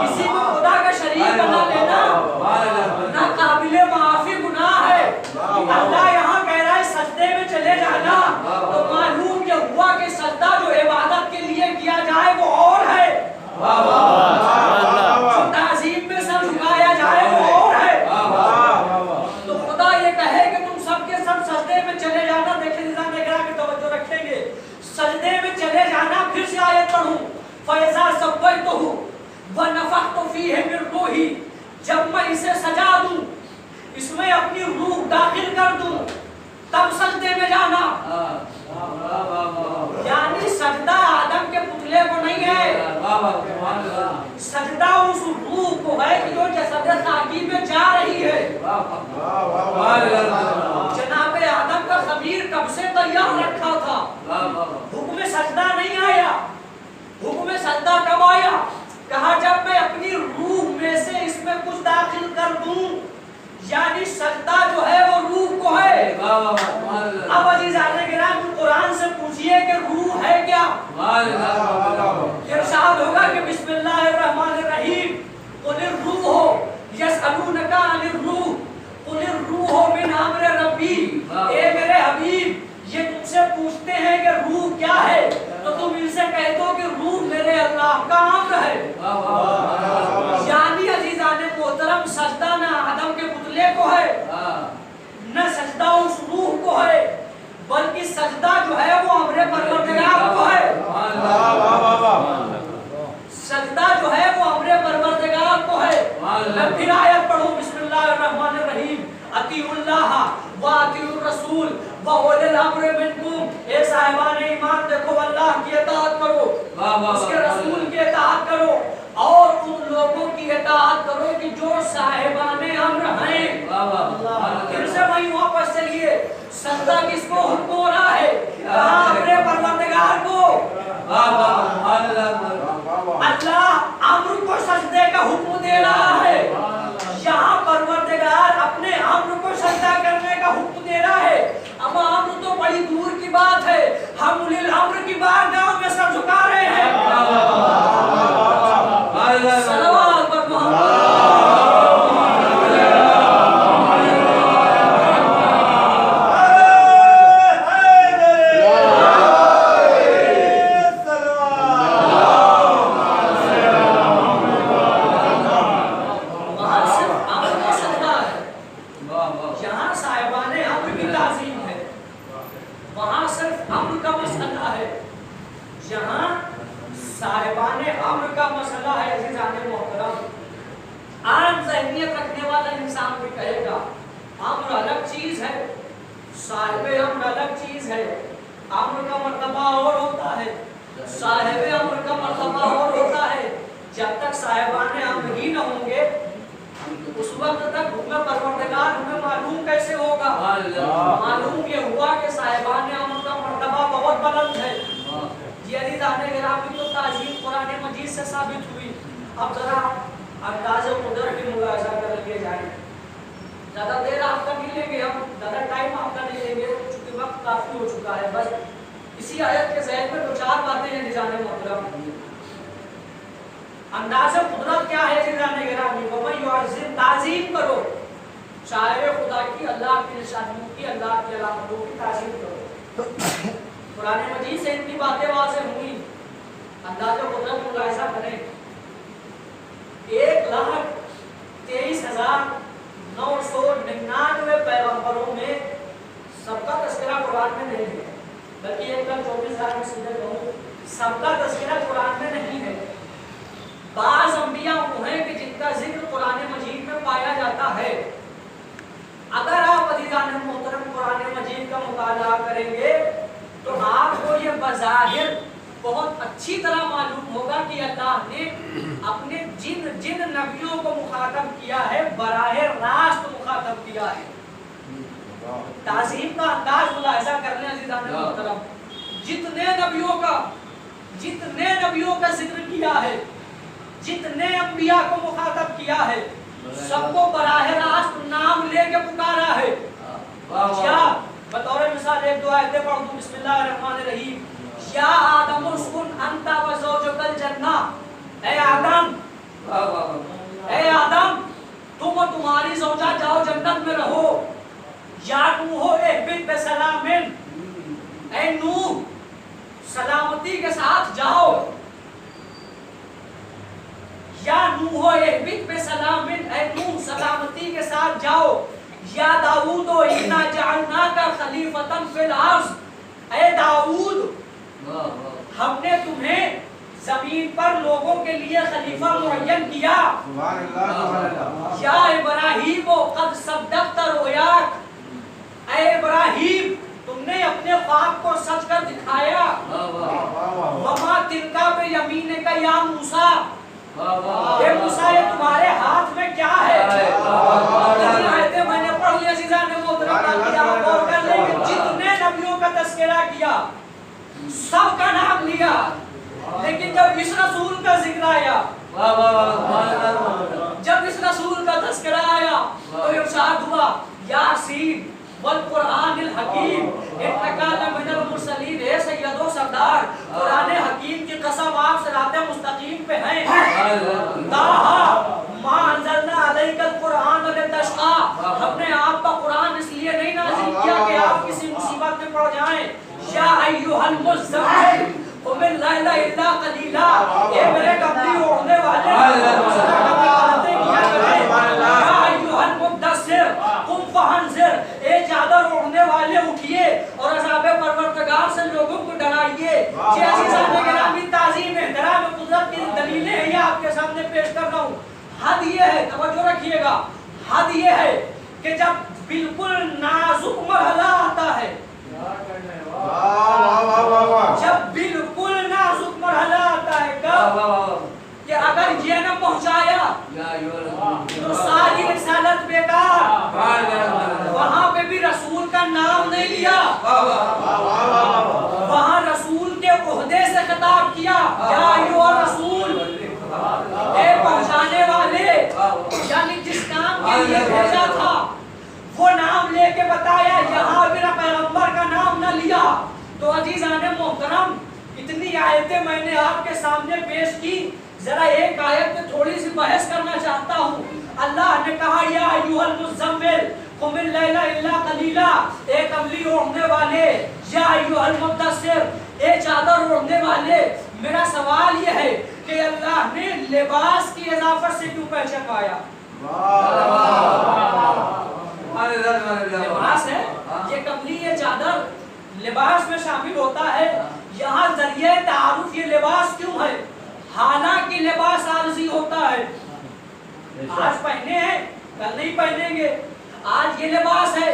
کسی کو خدا کا شریک بنا لینا نہ قابل معافی گناہ ہے. اللہ یہاں کہہ رہا ہے سجدے میں چلے جانا، تو معلوم یہ ہوا کہ سجدہ جو عبادت کے لیے کیا جائے وہ اور ہے، جو تعظیم میں سر جھکایا جائے وہ اور ہے. تو خدا یہ کہے کہ تم سب کے سب سجدے میں چلے جانا. دیکھیں نظام نگراں کی توجہ رکھیں گے، سجدے میں چلے جانا. پھر سے آیت پڑھوں، فَإِذَا سَوَّيْتُهُ وَنَفَخْتُ فِيهِ مِن رُّوحِي. جب میں اسے سجا دوں، اس میں اپنی روح داخل کر دوں، تب سجدے میں جانا. یعنی سجدہ آدم کے پتلے کو نہیں ہے، سجدہ اس روح کو ہے کہ جو جسد خاکی میں جا رہی ہے. روح یعنی سجدہ جو ہے وہ روح کو ہے. اب عزیزان کرام قرآن سے پوچھئے کہ روح ہے کیا؟ ارشاد ہوگا کہ بسم اللہ الرحمن الرحیم قل الروح یسألونک عن الروح قل الروح من امر ربی. اے میرے حبیب یہ تم سے پوچھتے ہیں کہ روح کیا ہے تو تم ان سے کہہ دو کہ روح میرے اللہ کا امر ہے. یعنی عزیزان محترم سجدہ نہ آدم کے پتلے کو ہے نہ سجدہ اس روح کو ہے بلکہ سجدہ جو ہے وہ امر پروردگار کو ہے. سجدہ جو ہے وہ امر پروردگار کو ہے. میں پھر آیت پڑھوں بسم اللہ الرحمن الرحیم اطیعوا اللہ واطیعوا الرسول وَأُولِي الْأَمْرِ مِنْكُمْ. اے صاحبان ایمان دیکھو اللہ کی اطاعت کرو اس کے رسول کی اطاعت کرو اور ان لوگوں کی اطاعت کرو کہ جو صاحبان امر ہیں. پھر سے وہیں واپس چلیے سجدہ کس کو حکم ہو رہا ہے؟ امر پروردگار کو. اللہ امر کو سجدے کا حکم دے رہا ہے. یہاں پروردگار اپنے امر کو سجدہ کرنے کا حکم دے رہا ہے. اب امر تو بڑی دور کی بات ہے ہم اولی الامر کی بارگاہ میں سر جھکا رہے ہیں. صلوات پر محمد. اب ذرا انداز قدرت کی ملاحظہ کر لیے جائیں. زیادہ دیر آپ کا نہیں لیں گے ہم زیادہ ٹائم آپ کا نہیں لیں گے چونکہ وقت کافی ہو چکا ہے. بس اسی آیت کے ذہن میں دو چار باتیں ہیں نظام محترم. انداز قدرت کیا ہے نظام گرامی؟ وَمَنْ يُعَظِّمْ تعظیم کرو شاعر خدا کی اللہ کی نشانیوں کی اللہ کی علامتوں کی تعظیم کرو. قرآن مجید سے ان کی باتیں واضح ہوئی. انداز قدرت ملاحظہ کریں. 1,23,999 پیغمبروں میں سب کا تذکرہ قرآن میں نہیں ہے بلکہ 1,24,000 میں سیدھے کہوں سب کا تذکرہ قرآن میں نہیں ہے. بعض انبیاء وہ ہیں کہ جن کا ذکر قرآن مجید میں پایا جاتا ہے. اگر آپ عزیزان محترم قرآن مجید کا مطالعہ کریں گے تو آپ کو یہ بظاہر بہت اچھی طرح معلوم ہوگا کہ اللہ نے اپنے جن نبیوں کو مخاطب کیا ہے براہ راست مخاطب کیا ہے. تعظیم کا انداز ملاحظہ کر لیں عزیزان محترم. جتنے نبیوں کا ذکر کیا ہے جتنے انبیاء کو مخاطب کیا ہے سب کو براہ راست نام لے کے پکارا ہے. کیا بطور مثال ایک دو آیتیں پڑھ دوں. بسم اللہ الرحمن الرحیم. یا آدم اسکن انت و زوجک الجنہ. اے آدم تم اور تمہاری زوجہ جاؤ جنت میں رہو. یا نوح اہبط بسلام. اے نوح سلامتی کے ساتھ جاؤ. یا نوح اہبط بسلام. اے نوح سلامتی کے ساتھ جاؤ. یا داؤد انا جعلناک خلیفۃ فی الارض. اے داؤد ہم نے تمہیں زمین پر لوگوں کے لیے خلیفہ معین کیا. یا ابراہیم قد صدقت رؤیاک. اے ابراہیم تم نے اپنے خواب کو سچ کر دکھایا. وما تلک بیمینک یا موسیٰ. اے موسیٰ یہ تمہارے ہاتھ میں کیا ہے؟ یہ آیتیں میں نے پڑھ لی عزیزان محترم. غور کر لیں کہ جتنے نبیوں کا تذکرہ کیا سب کا نام لیا لیکن جب اس رسول کا ذکر آیا جب اس رسول کا تذکرہ آیا یاسین والقرآن الحکیم انکا لمن المرسلین، اے سید و سردار قرآن حکیم کی قسم آپ صراط مستقیم پہ ہیں. تاہا ما انزلنا علیک القرآن لتشقا، ہم نے آپ کا قرآن اس لیے نہیں نازل کیا کہ آپ کسی مصیبت میں پڑ جائیں. یا ایھا المزمل قم اللیل الا قلیلا، اے میرے کملی اوڑھنے والے فانذر، اے چادر اوڑھنے والے اٹھئے اور عذاب پروردگار سے لوگوں کو ڈرائیے. یہ عزیزان گرامی تعظیم احترام قدرت کی دلیلیں ہیں، یہ آپ کے سامنے پیش کر رہا ہوں. حد یہ ہے، توجہ رکھیے گا، حد یہ ہے کہ جب بالکل نازک مرحلہ آتا ہے، جب بالکل نازک مرحلہ آتا ہے کب کہ اگر یہ نہ پہنچایا تو ساری رسالت بیکار. وہاں پہ بھی رسول کا نام نہیں لیا، وہاں رسول کے عہدے سے خطاب کیا، یا ایھا الرسول، اے پہنچانے والے، یعنی جس کام کے لیے بھیجا تھا وہ نام لے کے بتایا. یہاں میرا پیغمبر کا نام نہ لیا. تو عزیزان محترم، اتنی آیتیں میں نے آپ کے سامنے پیش کی، ذرا ایک آیت میں تھوڑی سی بحث کرنا چاہتا ہوں. اللہ نے کہا یا ایھا المزمل قم اللیل الا قلیلا، اے کملی اوڑھنے والے، یا ایھا المدثر، اے چادر اوڑھنے والے. میرا سوال یہ ہے کہ اللہ نے لباس کی اضافت سے کیوں پہچانوایا؟ لباس ہے یہ کملی، یہ چادر لباس میں شامل ہوتا ہے. یہاں ذریعہ تعارف یہ لباس کیوں ہے؟ حالانکہ لباس عارضی ہوتا ہے، آج پہنے ہیں کل نہیں پہنیں گے، آج یہ لباس ہے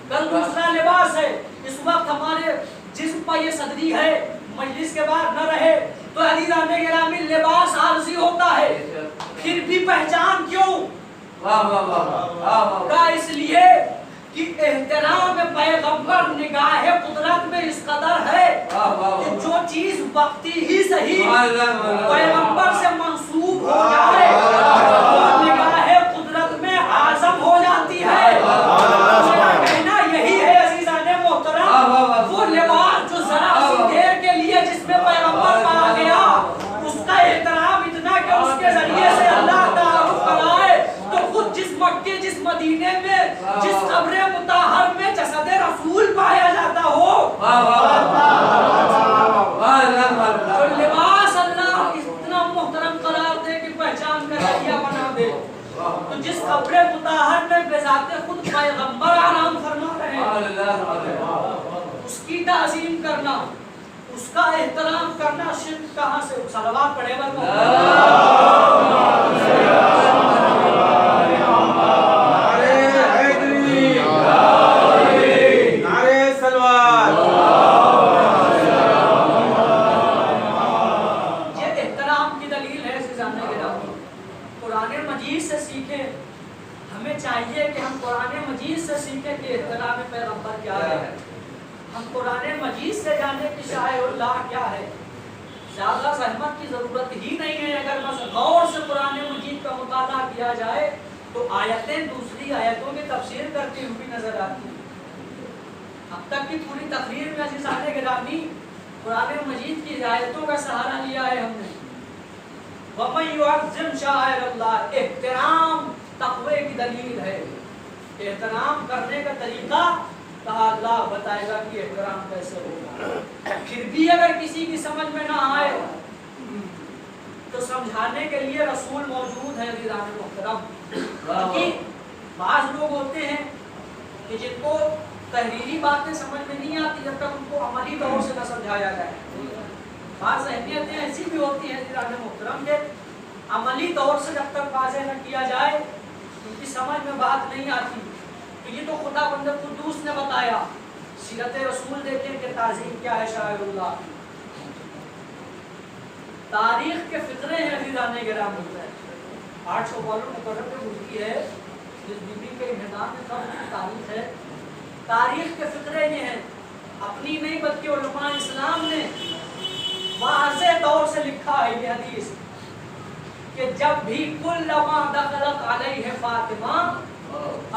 کل دوسرا لباس ہے. اس وقت ہمارے جسم پر یہ صدری ہے، مجلس کے بعد نہ رہے. تو عزیزان گرامی لباس عارضی ہوتا ہے، پھر بھی پہچان کیوں؟ اس لیے کہ احترام پیغمبر نگاہ قدرت میں اس قدر ہے کہ جو چیز وقتی ہی صحیح پیغمبر سے منسوب ہو جائے وہ نگاہ قدرت میں اعظم ہو جاتی ہے. میرا کہنا یہی ہے عزیزان محترم، وہ لباس جو ذرا سی دیر کے لیے جس میں پیغمبر آ گیا، اس کا احترام اتنا کہ اس کے ذریعے سے اللہ تعارف کرائے. تو خود جس مکے جس مدینے میں جس قبر مطہر میں جسد رسول پایا جاتا ہو، تو لباس اللہ اتنا محترم قرار دے کہ پہچان کا ذریعہ بنا دے. تو جس قبر مطہر میں بذات خود پیغمبر آرام فرما رہے ہیں، اس کی تعظیم کرنا، اس کا احترام کرنا شرک کہاں سے؟ صلوات پڑھے چاہیے کہ ہم قرآن مجید سے سیکھیں کہ احترام پیغمبر کیا ہے. ہم قرآن مجید سے جانیں کہ شاعر اللہ کیا ہے. زیادہ زحمت کی ضرورت ہی نہیں ہے. اگر بس غور سے قرآن مجید کا مطالعہ کیا جائے تو آیتیں دوسری آیتوں کی تفسیر کرتی ہوئی نظر آتی ہیں. اب تک کی پوری تقریر میں عزیزان گرامی قرآن مجید کی آیتوں کا سہارا لیا ہے ہم نے. وَمَن يُعَظِّمْ شَعَائِرَ اللَّهِ، احترام تقوی کی دلیل ہے. احترام کرنے کا طریقہ کہا اللہ بتائے گا کہ احترام کیسے ہوگا. پھر بھی اگر کسی کی سمجھ میں نہ آئے تو سمجھانے کے لیے رسول موجود ہے عزیزان محترم. کیونکہ بعض لوگ ہوتے ہیں کہ جن کو تحریری باتیں سمجھ میں نہیں آتی جب تک ان کو عملی طور سے نہ سمجھایا جائے. بعض اہمیتیں ایسی بھی ہوتی ہیں عزیزان محترم کے عملی طور سے جب تک واضح نہ کیا جائے ان کی سمجھ میں بات نہیں آتی. تو یہ تو خدا بند قدوس نے بتایا. سیرت رسول دیکھیں کہ تعظیم کیا ہے شاعر اللہ. تاریخ کے فطرے ہیں عزیزان گرامی. 800 بالوں مقرر میں گزری ہے جس بی بی کے میدان میں کب کی تاریخ ہے. تاریخ کے فطرے یہ ہیں اپنی نہیں بلکہ علماء اسلام نے واضح طور سے لکھا ہے یہ حدیث کہ جب بھی کل ما دخلت علیہ فاطمہ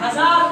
1000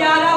11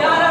11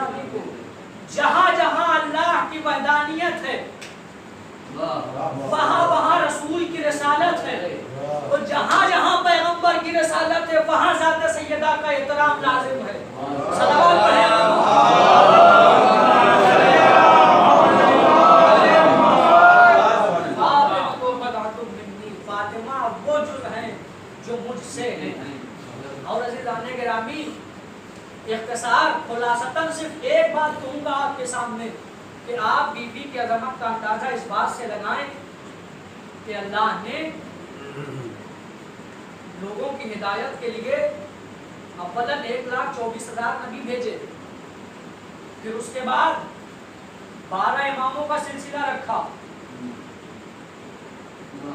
اسلامی کو جہاں جہاں اللہ کی وحدانیت ہے وہاں وہاں رسول کی رسالت ہے، اور جہاں جہاں پیغمبر کی رسالت ہے وہاں ذات سیدہ کا احترام لازم ہے۔ صلوات پڑھیں فاطمہ وہ جز ہیں جو مجھ سے ہیں۔ اور عزیزان گرامی اختصار خلاصتاً صرف ایک بات کہوں گا آپ کے سامنے کہ آپ بی بی کی عظمت کا اندازہ اس بات سے لگائیں کہ اللہ نے لوگوں کی ہدایت کے لیے اولاً 1,24,000 نبی بھیجے، پھر اس کے بعد 12 اماموں کا سلسلہ رکھا۔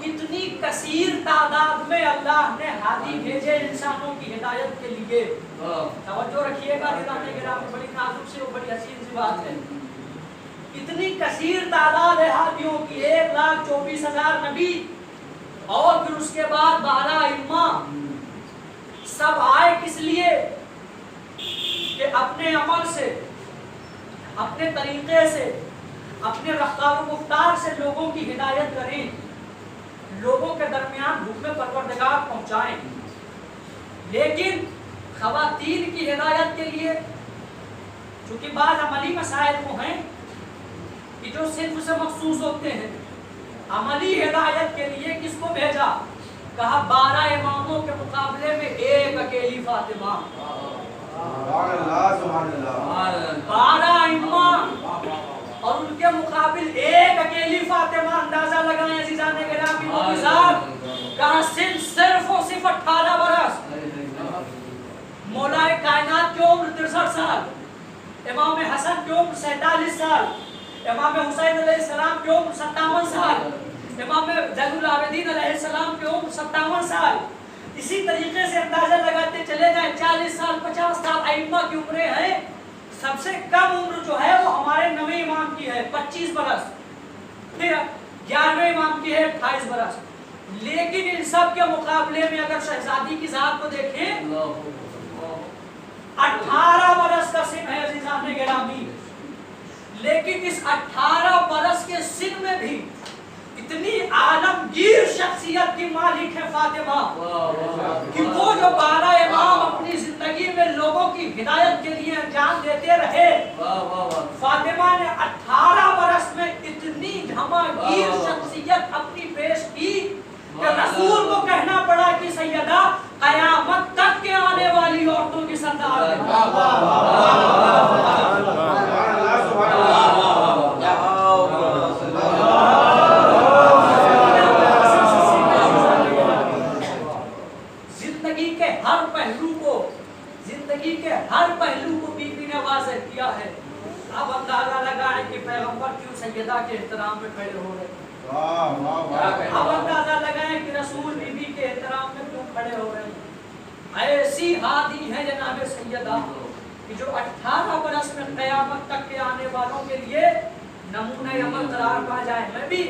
اتنی کثیر تعداد میں اللہ نے ہادی بھیجے انسانوں کی ہدایت کے لیے۔ توجہ رکھیے گا نظام گرامی، بڑی نازک سے بڑی حسین سی بات ہے۔ اتنی کثیر تعداد ہے ہادیوں کی، 1,24,000 نبی، اور پھر اس کے بعد 12 ائمہ، سب آئے کس لیے کہ اپنے عمل سے، اپنے طریقے سے، اپنے رفتار و گفتار سے لوگوں کی ہدایت کریں، لوگوں کے درمیان حکم پروردگار پہنچائیں۔ لیکن خواتین کی ہدایت کے لیے چونکہ بعض عملی مسائل وہ ہیں کہ جو صرف سے مخصوص ہوتے ہیں، عملی ہدایت کے لیے کس کو بھیجا؟ کہا 12 اماموں کے مقابلے میں ایک اکیلی فاطمہ۔ 12 ائمہ اور ان کے مقابل ایک اکیلی فاطمہ۔ اندازہ لگائیں عزیزان گرامی، مولوی صاحب کہا سن صرف و صرف 18 برس، مولا کائنات کی عمر 63 سال، امام حسن کی عمر 47 سال، امام حسین علیہ السلام کی عمر 57 سال، امام زین العابدین علیہ السلام کی عمر 57 سال۔ اسی طریقے سے اندازہ لگاتے چلے جائیں 40 سال 50 سال ائمہ کی عمریں ہیں۔ سب سے کم عمر جو ہے وہ ہمارے 9ویں امام کی ہے 25 برس، پھر 11ویں امام کی ہے 28 برس۔ لیکن ان سب کے مقابلے میں اگر شہزادی کی ذات کو دیکھیں 18 برس کا سن ہے عزیزان گرامی، لیکن اس 18 برس کے سن میں بھی اتنی عالمگیر شخصیت کی مالک ہے فاطمہ کہ وہ جو 12 امام اپنی زندگی میں لوگوں کی ہدایت کے لیے انجام دیتے رہے، فاطمہ نے 18 برس میں اتنی دھماگیر شخصیت اپنی پیش کی کہ رسول کو کہنا پڑا کہ سیدہ قیامت تک کے آنے والی عورتوں کی سردار ہے۔ زندگی کے ہر پہلو کو بی بی نے واضح کیا ہے۔ اب اندازہ لگائیں کہ پیغمبر کیوں سیدہ کے احترام میں کھڑے ہو رہے ہیں، اب اندازہ لگائیں کہ رسول بی بی کے احترام میں کیوں کھڑے ہو رہے ہیں۔ ایسی ہادی ہے جناب سیدہ کہ جو 18 برس میں قیامت تک کے آنے والوں کے لیے نمونہ عمل قرار پا جائے۔ میں بھی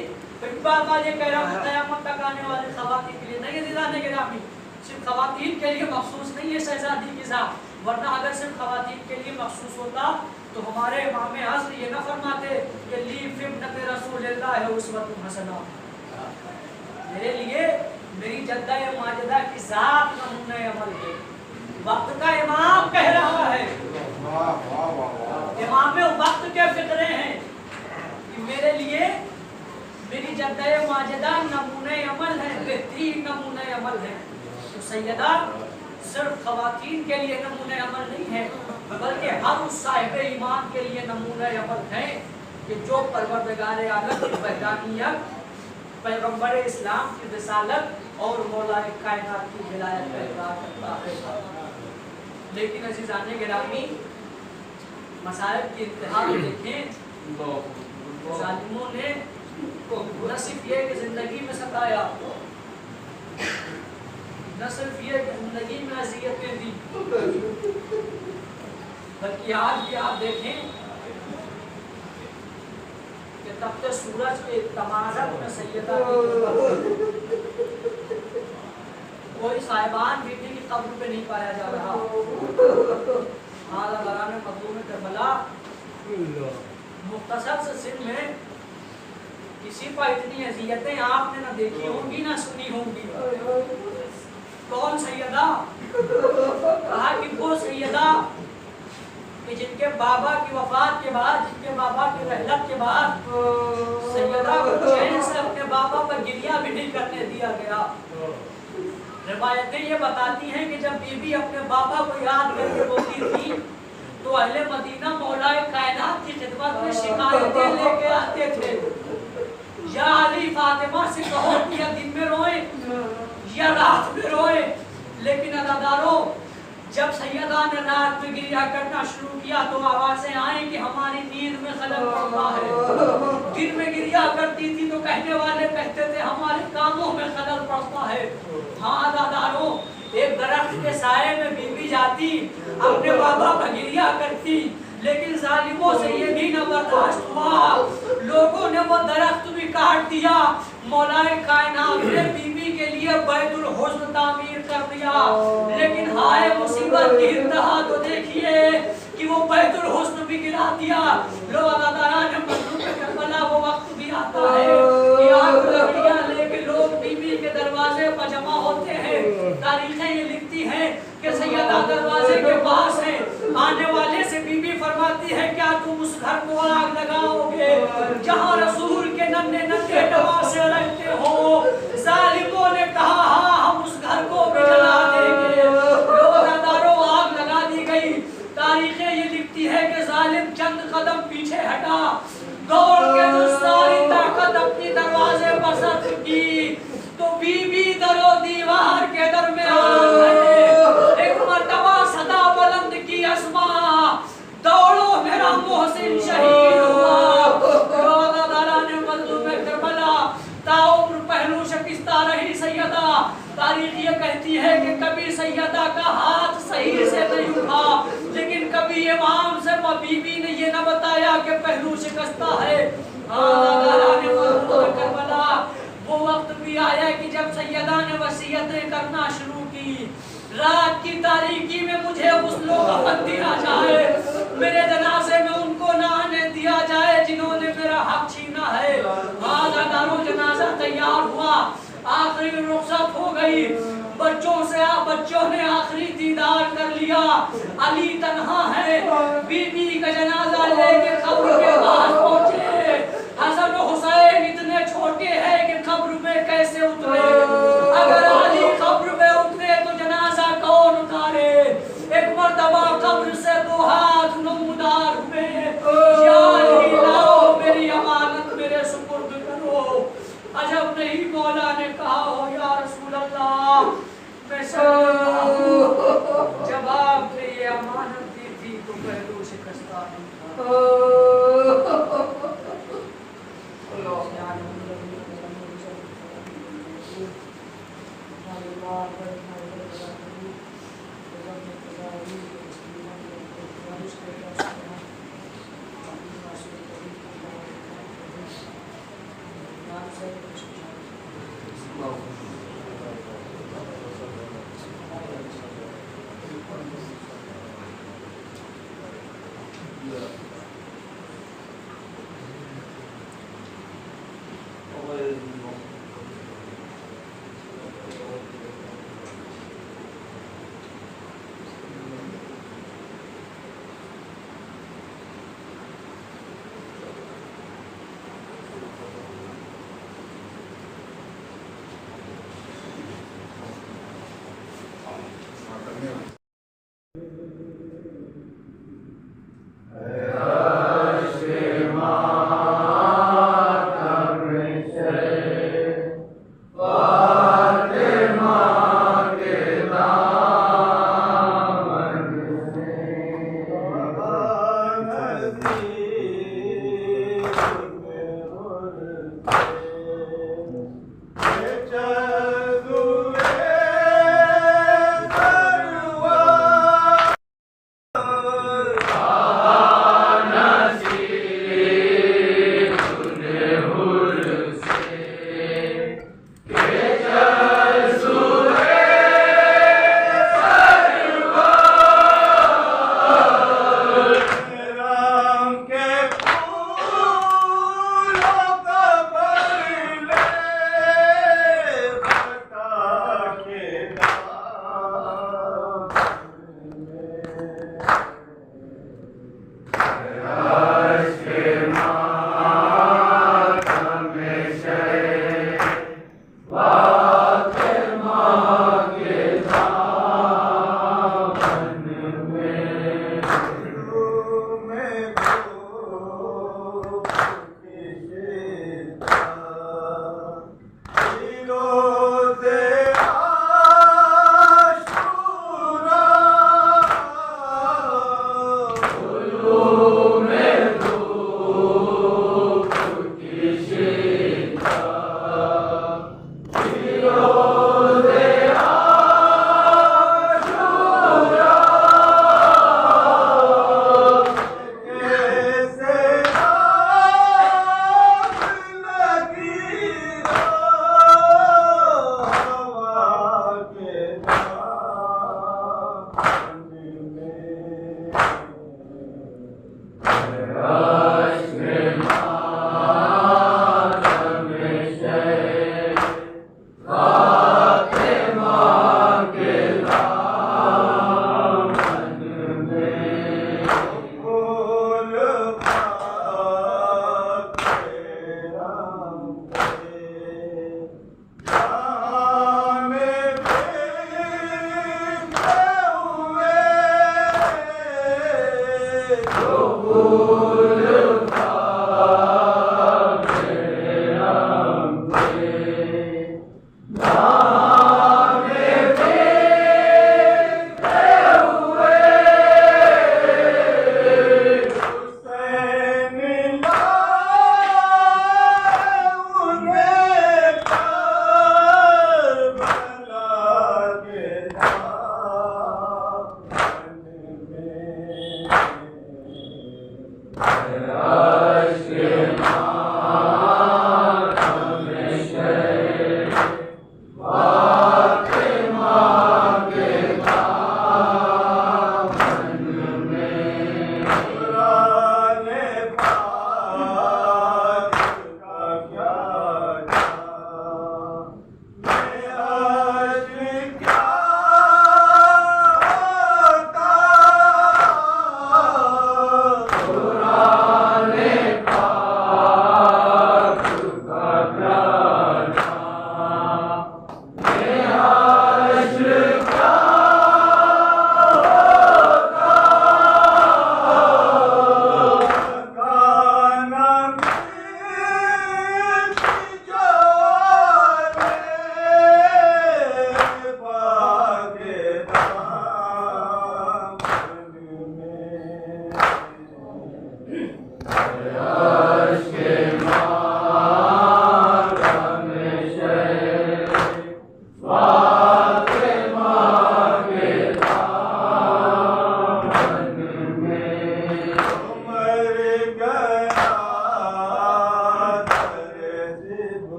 ایک بات یہ کہہ رہا ہوں قیامت تک آنے والے خواتین کے لیے نہیں، عزیزان گرامی صرف خواتین کے لیے مخصوص نہیں ہے شہزادی کی ذات، ورنہ اگر صرف خواتین کے لیے مخصوص ہوتا تو ہمارے امام عصر یہ نہ فرماتے کہ لی فی ابنت رسول اللہ اسوۃ حسنہ، میرے لیے میری جدہ ماجدہ کی ذات نمونہ عمل ہے۔ وقت کا امام کہہ رہا ہے، امام وقت کے فقرے ہیں کہ میرے لیے میری جدہ ماجدہ نمونہ عمل ہے، بہترین نمونہ عمل ہے۔ تو سیدہ صرف خواتین کے لیے نمونہ عمل نہیں ہے، بلکہ ہر اس صاحب ایمان کے لیے نمونہ عمل ہے کہ جو پروردگار عالم کی وحدانیت، پیغمبر اسلام کی رسالت اور مولا کائنات کی ولایت کا اقرار کرتا ہے۔ لیکن عزیزان گرامی مسائل کی انتہا میں دیکھیں، ظالموں نے نہ صرف یہ کہ زندگی میں ستایا، نہ صرف یہ کہ زندگی میں اذیتیں دی، بلکہ آج بھی آپ دیکھیں کہ تپتے سورج کے تمازت میں سیدہ کوئی صاحبان بیٹی کی قبر پہ نہیں پایا جا رہا، ہمارا بران مظلوم کربلا مختصر سے سن میں کسی پر اتنی اذیتیں آپ نے نہ دیکھی ہوں گی نہ سنی ہوں گی. کون سیدہ؟ کہا کہ وہ سیدہ کہ جن کے بابا کی وفات کے بعد، جن کے بابا کی رحلت کے بعد سیدہ کو چین سے اپنے بابا پر گریہ بھی نہیں کرنے دیا گیا. روایتیں یہ بتاتی ہیں کہ جب بی بی اپنے بابا کو یاد کر کے روتی تھی تو اہل مدینہ مولا کائنات کی خدمت میں شکایتیں لے کے آتے تھے. یا علی فاطمہ سے کہو کہ یا دن میں روئیں یا رات میں روئیں. لیکن عزادارو جب سیدہ نے رات میں گریہ کرنا شروع کیا تو آوازیں آئیں کہ ہماری نیند میں خلل پڑتا ہے. دن میں گریہ کرتی تھی تو کہنے والے کہتے تھے ہمارے کاموں میں خلل پڑتا ہے. ہاں عزادارو ایک درخت کے سائے میں بی بی جاتی اپنے بابا کا گریہ کرتی، لیکن ظالموں سے یہ بھی نہ برداشت ہوا، لوگوں نے وہ درخت بھی کاٹ دیا. مولا کائنات نے بی بی کے لیے بیت الحزن تعمیر کر دیا. لیکن ہائے مصیبت کی انتہا تو دیکھیے کہ وہ بیت الحزن بھی گرا دیا. لو عزاداران مظلوم کربلا وہ وقت بھی آتا ہے کہ آگ لکڑیاں لے کے لوگ بی بی کے دروازے پر جمع ہوتے ہیں. تاریخیں یہ لکھتی ہیں کہ سیدہ دروازے کے پاس ہے، آنے والے سے بی بی فرماتی ہے کیا تم اس گھر کو آگ لگاؤ گے جہاں رسول کے ننھے ننھے نواسے رہتے ہو؟ ظالموں نے کہا ہاں ہم اس گھر کو بھی جلا دیں گے. روزاداروں آگ لگا دی گئی. تاریخیں یہ لکھتی ہے کہ ظالم چند قدم پیچھے ہٹا، دوڑ کے جو ساری طاقت اپنی دروازے پر صرف کی تو بی بی در و دیوار کے درمیان ہے. ایک مرتبہ صدا بلند کی اسماء دوڑو میرا محسن شہید ہوا. روزاداران مظلوم کربلا تاعمر پہلو شکستہ رہی سیدہ. تاریخ یہ کہتی ہے کہ کبھی سیدہ کا ہاتھ صحیح سے نہیں اٹھا، لیکن کبھی امام سے بی بی نے یہ نہ بتایا کہ پہلو شکستہ ہے. روزاداران مظلوم کربلا وہ وقت بھی آیا کہ جب سیدہ نے وصیتیں کرنا شروع کی. رات کی تاریکی میں مجھے غسل و کفن دیا جائے، میرے جنازے میں ان کو نہ آنے دیا جائے جنہوں نے میرا حق چھینا ہے. عزاداروں جنازہ تیار ہوا، آخری رخصت ہو گئی. بچوں نے آخری دیدار کر لیا. علی تنہا ہے، بی بی کا جنازہ لے کے قبر کے پاس پہنچے. حسن و حسین اتنے چھوٹے ہیں کہ قبر میں کیسے اترے؟ اگر علی قبر میں اترے تو جنازہ کون اتارے؟ ایک مرتبہ قبر سے دو ہاتھ نمودار ہوئے، یا علی لاؤ میری امانت میرے سپرد کرو. عجب نہیں مولا نے کہا ہو یا رسول اللہ میں سمجھتا ہوں جب آپ نے یہ امانت دی تھی تو پہلو شکستہ نہیں تھا.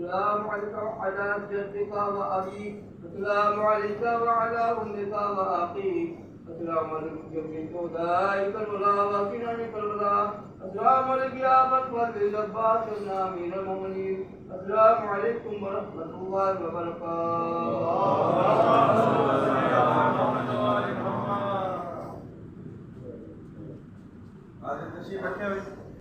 السلام عليك وعلى جدك وأبيك السلام عليك وعلى أمك وأخيك السلام عليك جميع أولئك الملاوكين عليك الولاء السلام عليك يا فتوى الجبار يا أمير المؤمنين السلام عليكم ورحمة الله وبركاته.